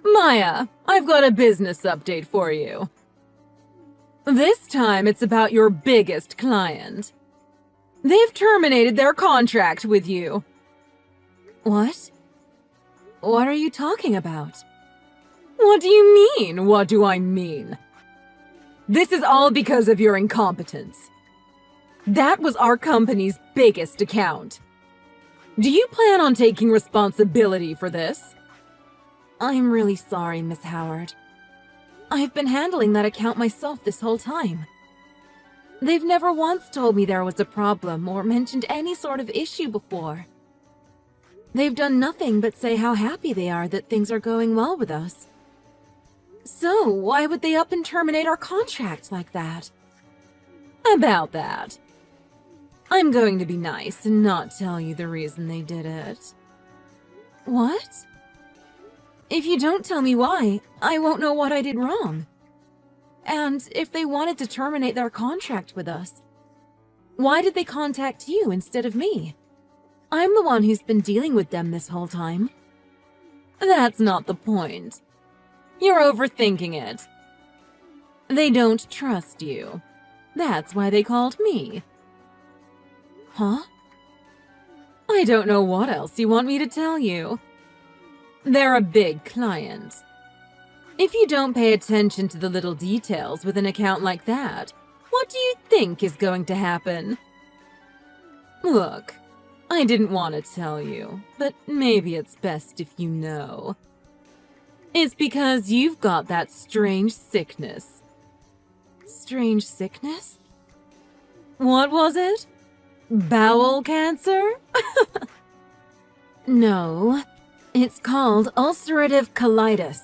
Maya, I've got a business update for you. This time it's about your biggest client. They've terminated their contract with you. What? What are you talking about? What do you mean? What do I mean? This is all because of your incompetence. That was our company's biggest account. Do you plan on taking responsibility for this? I'm really sorry, Miss Howard. I've been handling that account myself this whole time. They've never once told me there was a problem or mentioned any sort of issue before. They've done nothing but say how happy they are that things are going well with us. So, why would they up and terminate our contract like that? About that. I'm going to be nice and not tell you the reason they did it. What? If you don't tell me why, I won't know what I did wrong. And if they wanted to terminate their contract with us, why did they contact you instead of me? I'm the one who's been dealing with them this whole time. That's not the point. You're overthinking it. They don't trust you. That's why they called me. Huh? I don't know what else you want me to tell you. They're a big client. If you don't pay attention to the little details with an account like that, what do you think is going to happen? Look, I didn't want to tell you, but maybe it's best if you know. It's because you've got that strange sickness. Strange sickness? What was it? Bowel cancer? No, it's called ulcerative colitis.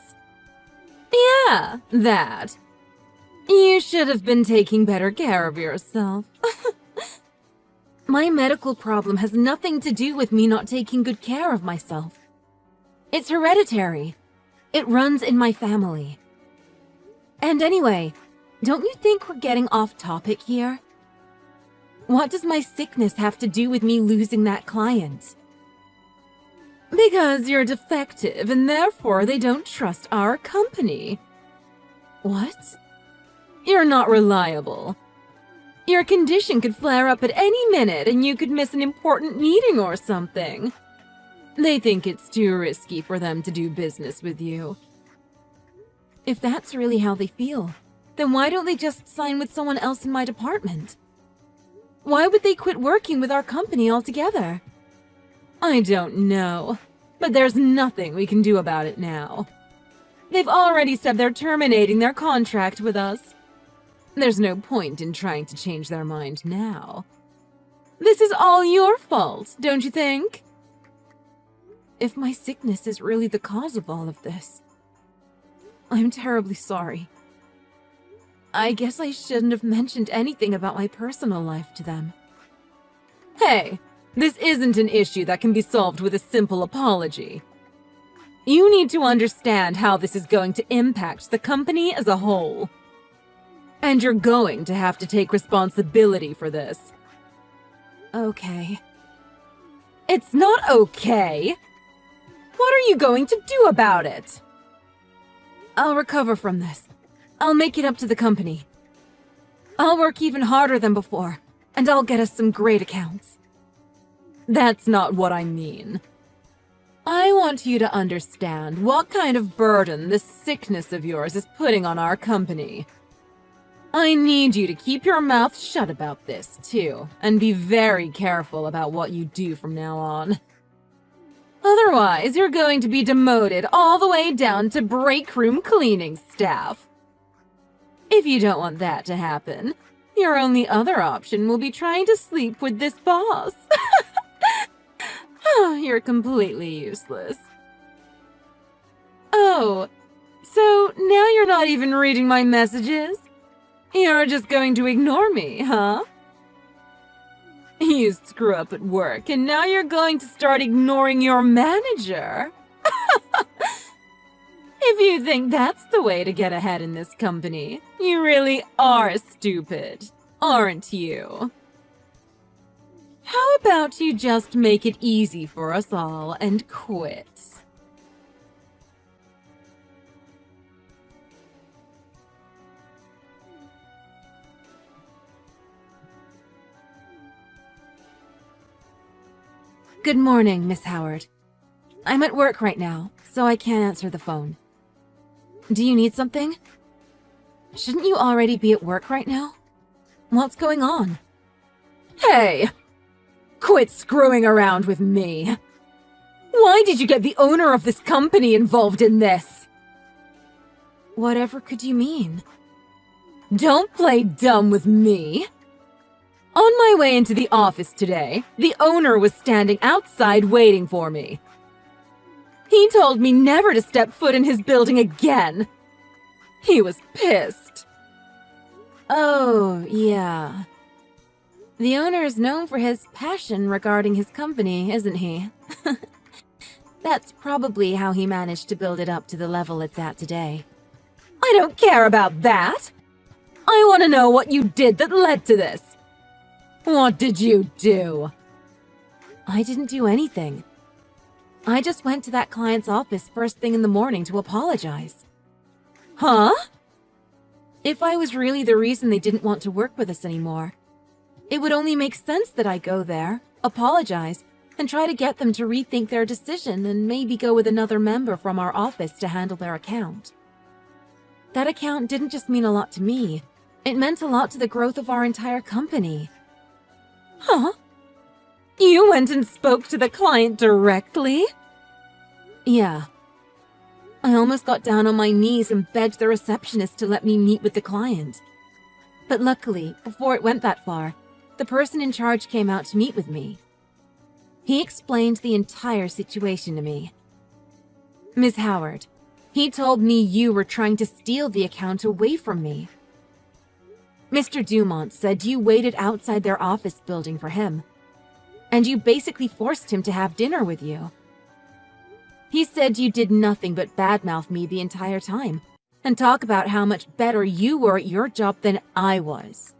Yeah, that. You should have been taking better care of yourself. My medical problem has nothing to do with me not taking good care of myself. It's hereditary. It runs in my family. And anyway, don't you think we're getting off topic here? What does my sickness have to do with me losing that client? Because you're defective and therefore they don't trust our company. What? You're not reliable. Your condition could flare up at any minute and you could miss an important meeting or something. They think it's too risky for them to do business with you. If that's really how they feel, then why don't they just sign with someone else in my department? Why would they quit working with our company altogether? I don't know, but there's nothing we can do about it now. They've already said they're terminating their contract with us. There's no point in trying to change their mind now. This is all your fault, don't you think? If my sickness is really the cause of all of this, I'm terribly sorry. I guess I shouldn't have mentioned anything about my personal life to them. Hey, this isn't an issue that can be solved with a simple apology. You need to understand how this is going to impact the company as a whole. And you're going to have to take responsibility for this. Okay. It's not okay. What are you going to do about it? I'll recover from this. I'll make it up to the company. I'll work even harder than before, and I'll get us some great accounts. That's not what I mean. I want you to understand what kind of burden this sickness of yours is putting on our company. I need you to keep your mouth shut about this, too, and be very careful about what you do from now on. Otherwise, you're going to be demoted all the way down to break room cleaning staff. If you don't want that to happen, your only other option will be trying to sleep with this boss. You're completely useless. Oh, so now you're not even reading my messages? You're just going to ignore me, huh? You screw up at work, and now you're going to start ignoring your manager? If you think that's the way to get ahead in this company, you really are stupid, aren't you? How about you just make it easy for us all and quit? Good morning, Miss Howard. I'm at work right now, so I can't answer the phone. Do you need something? Shouldn't you already be at work right now? What's going on? Hey! Quit screwing around with me. Why did you get the owner of this company involved in this? Whatever could you mean? Don't play dumb with me. On my way into the office today, the owner was standing outside waiting for me. He told me never to step foot in his building again. He was pissed. Oh, yeah. The owner is known for his passion regarding his company, isn't he? That's probably how he managed to build it up to the level it's at today. I don't care about that. I want to know what you did that led to this. What did you do? I didn't do anything. I just went to that client's office first thing in the morning to apologize. Huh? If I was really the reason they didn't want to work with us anymore, it would only make sense that I go there, apologize, and try to get them to rethink their decision and maybe go with another member from our office to handle their account. That account didn't just mean a lot to me. It meant a lot to the growth of our entire company. Huh? You went and spoke to the client directly? Yeah. I almost got down on my knees and begged the receptionist to let me meet with the client. But luckily, before it went that far, the person in charge came out to meet with me. He explained the entire situation to me. Ms. Howard, he told me you were trying to steal the account away from me. Mr. Dumont said you waited outside their office building for him, and you basically forced him to have dinner with you. He said you did nothing but badmouth me the entire time, and talk about how much better you were at your job than I was.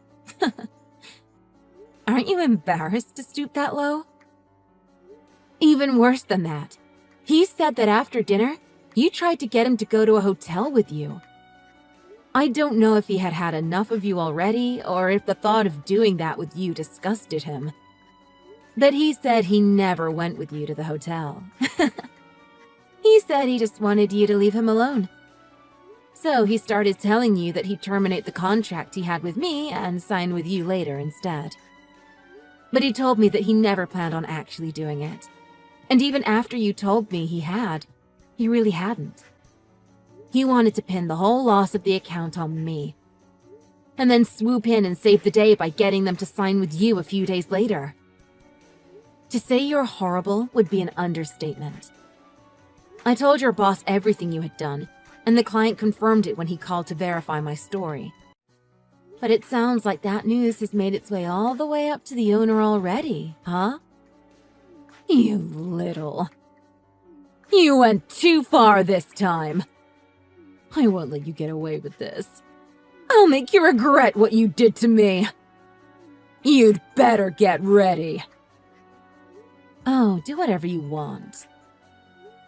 Aren't you embarrassed to stoop that low? Even worse than that, he said that after dinner, you tried to get him to go to a hotel with you. I don't know if he had had enough of you already, or if the thought of doing that with you disgusted him. But he said he never went with you to the hotel. He said he just wanted you to leave him alone. So he started telling you that he'd terminate the contract he had with me and sign with you later instead. But he told me that he never planned on actually doing it. And even after you told me he really hadn't. He wanted to pin the whole loss of the account on me, and then swoop in and save the day by getting them to sign with you a few days later. To say you're horrible would be an understatement. I told your boss everything you had done, and the client confirmed it when he called to verify my story. But it sounds like that news has made its way all the way up to the owner already, huh? You little... You went too far this time. I won't let you get away with this. I'll make you regret what you did to me. You'd better get ready. Oh, do whatever you want.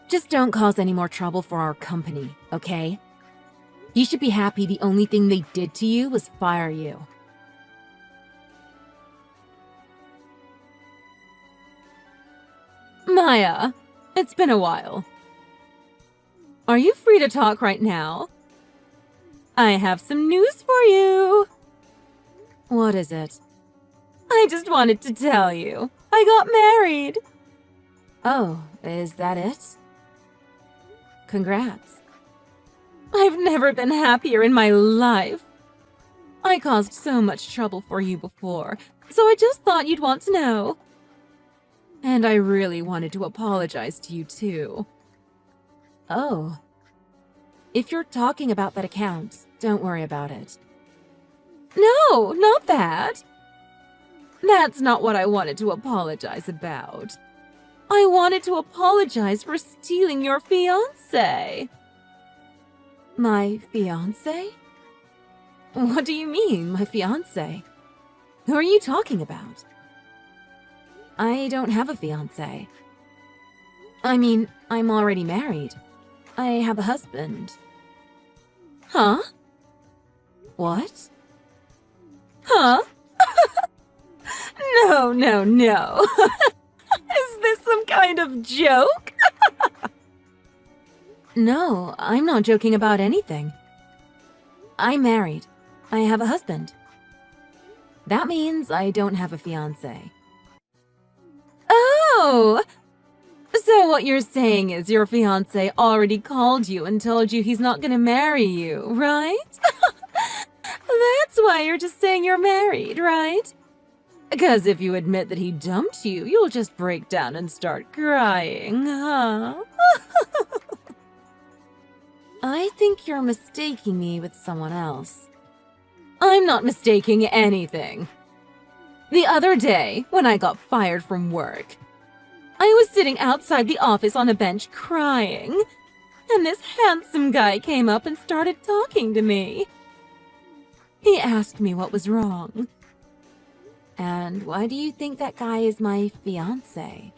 Just don't cause any more trouble for our company, okay? You should be happy the only thing they did to you was fire you. Maya, it's been a while. Are you free to talk right now? I have some news for you. What is it? I just wanted to tell you. I got married. Oh, is that it? Congrats. I've never been happier in my life. I caused so much trouble for you before, so I just thought you'd want to know. And I really wanted to apologize to you too. Oh. If you're talking about that account, don't worry about it. No, not that. That's not what I wanted to apologize about. I wanted to apologize for stealing your fiancé. My fiancé? What do you mean, my fiancé? Who are you talking about? I don't have a fiancé. I mean, I'm already married. I have a husband. Huh? What? Huh? No. Is this some kind of joke? No, I'm not joking about anything. I'm married. I have a husband. That means I don't have a fiancé. Oh! So what you're saying is your fiancé already called you and told you he's not gonna marry you, right? That's why you're just saying you're married, right? Because if you admit that he dumped you, you'll just break down and start crying, huh? I think you're mistaking me with someone else. I'm not mistaking anything. The other day, when I got fired from work, I was sitting outside the office on a bench crying, and this handsome guy came up and started talking to me. He asked me what was wrong. And why do you think that guy is my fiancé?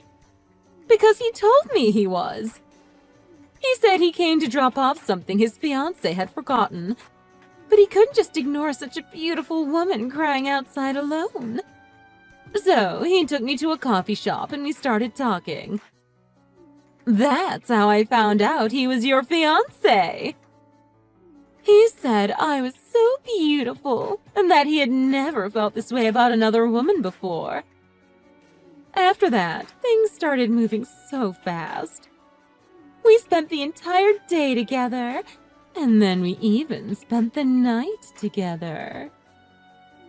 Because he told me he was. He said he came to drop off something his fiancé had forgotten, but he couldn't just ignore such a beautiful woman crying outside alone. So he took me to a coffee shop and we started talking. That's how I found out he was your fiancé. He said I was so beautiful and that he had never felt this way about another woman before. After that, things started moving so fast. We spent the entire day together, and then we even spent the night together.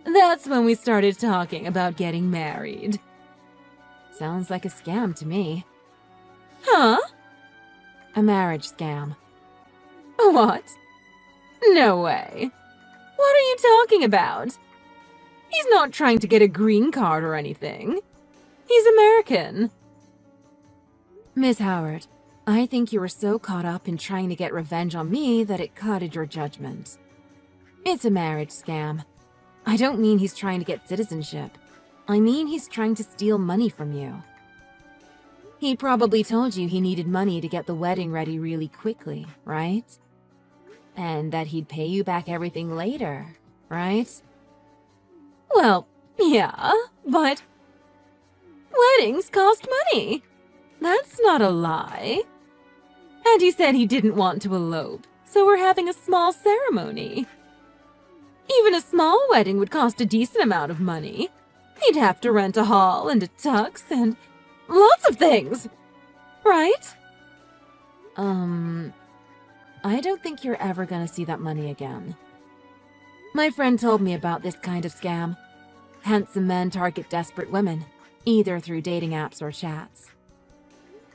That's when we started talking about getting married. Sounds like a scam to me. Huh? A marriage scam. What? No way. What are you talking about? He's not trying to get a green card or anything. He's American. Miss Howard, I think you were so caught up in trying to get revenge on me that it clouded your judgment. It's a marriage scam. I don't mean he's trying to get citizenship. I mean he's trying to steal money from you. He probably told you he needed money to get the wedding ready really quickly, right? And that he'd pay you back everything later, right? Well, yeah, but weddings cost money. That's not a lie. And he said he didn't want to elope, so we're having a small ceremony. Even a small wedding would cost a decent amount of money. He'd have to rent a hall and a tux and lots of things, right? I don't think you're ever gonna see that money again. My friend told me about this kind of scam. Handsome men target desperate women, either through dating apps or chats.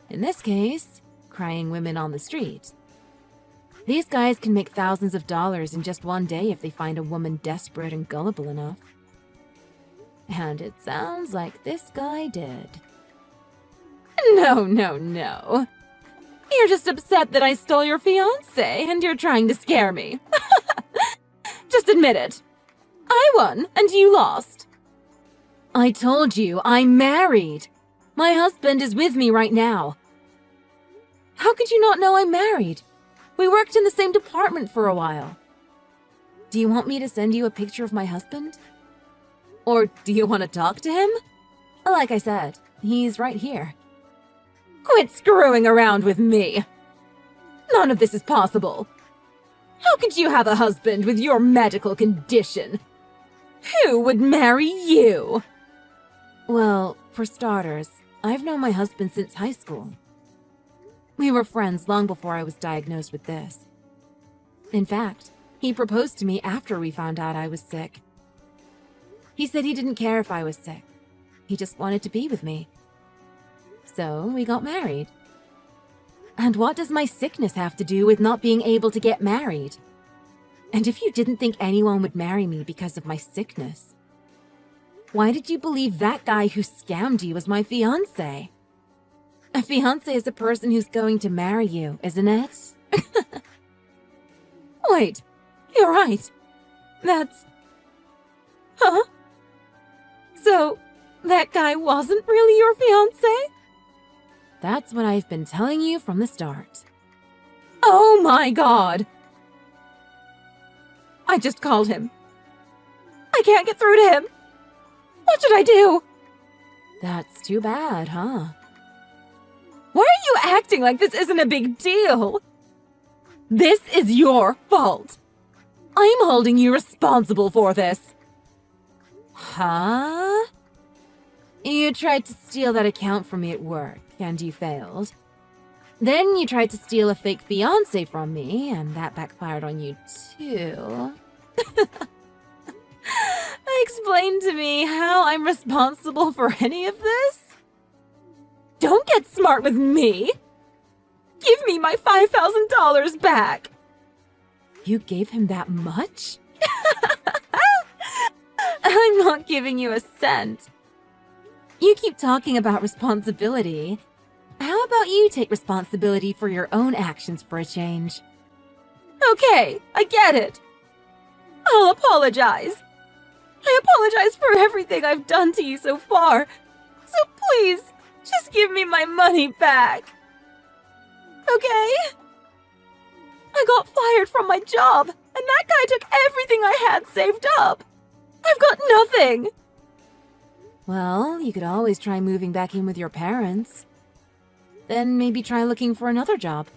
In this case, crying women on the street. These guys can make thousands of dollars in just one day if they find a woman desperate and gullible enough. And it sounds like this guy did. No. You're just upset that I stole your fiancé and you're trying to scare me. Just admit it. I won and you lost. I told you, I'm married. My husband is with me right now. How could you not know I'm married? We worked in the same department for a while. Do you want me to send you a picture of my husband? Or do you want to talk to him? Like I said, he's right here. Quit screwing around with me. None of this is possible. How could you have a husband with your medical condition? Who would marry you? Well, for starters, I've known my husband since high school. We were friends long before I was diagnosed with this. In fact, he proposed to me after we found out I was sick. He said he didn't care if I was sick. He just wanted to be with me. So we got married. And what does my sickness have to do with not being able to get married? And if you didn't think anyone would marry me because of my sickness, why did you believe that guy who scammed you was my fiancé? A fiancé is a person who's going to marry you, isn't it? Wait, you're right. That's... Huh? So, that guy wasn't really your fiancé? That's what I've been telling you from the start. Oh my god! I just called him. I can't get through to him. What should I do? That's too bad, huh? Why are you acting like this isn't a big deal? This is your fault. I'm holding you responsible for this. Huh? You tried to steal that account from me at work, and you failed. Then you tried to steal a fake fiancé from me, and that backfired on you too. Explain to me how I'm responsible for any of this? Don't get smart with me! Give me my $5,000 back! You gave him that much? I'm not giving you a cent. You keep talking about responsibility. How about you take responsibility for your own actions for a change? Okay, I get it. I'll apologize. I apologize for everything I've done to you so far. So please, just give me my money back. Okay? I got fired from my job, and that guy took everything I had saved up. I've got nothing. Well, you could always try moving back in with your parents. Then maybe try looking for another job.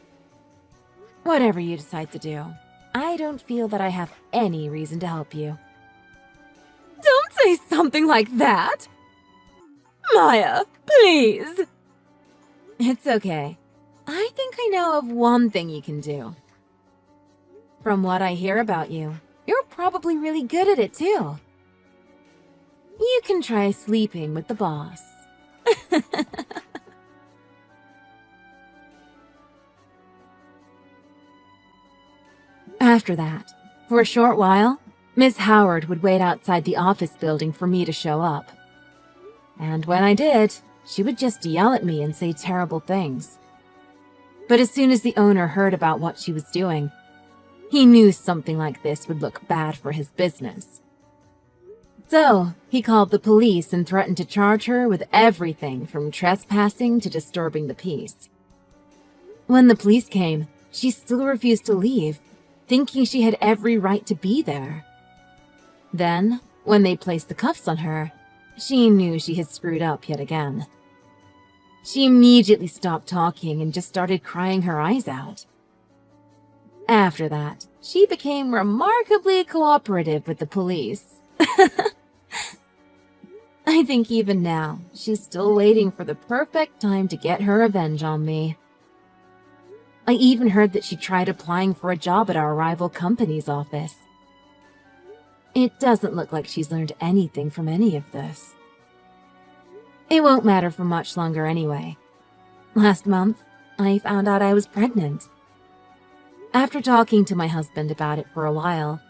Whatever you decide to do, I don't feel that I have any reason to help you. Don't say something like that! Maya, please! It's okay. I think I know of one thing you can do. From what I hear about you, you're probably really good at it too. You can try sleeping with the boss. After that, for a short while, Miss Howard would wait outside the office building for me to show up. And when I did, she would just yell at me and say terrible things. But as soon as the owner heard about what she was doing, he knew something like this would look bad for his business. So, he called the police and threatened to charge her with everything from trespassing to disturbing the peace. When the police came, she still refused to leave, thinking she had every right to be there. Then, when they placed the cuffs on her, she knew she had screwed up yet again. She immediately stopped talking and just started crying her eyes out. After that, she became remarkably cooperative with the police. I think even now, she's still waiting for the perfect time to get her revenge on me. I even heard that she tried applying for a job at our rival company's office. It doesn't look like she's learned anything from any of this. It won't matter for much longer anyway. Last month, I found out I was pregnant. After talking to my husband about it for a while,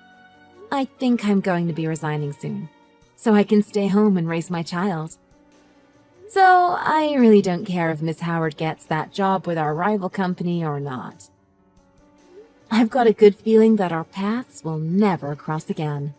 I think I'm going to be resigning soon, so I can stay home and raise my child. So I really don't care if Miss Howard gets that job with our rival company or not. I've got a good feeling that our paths will never cross again.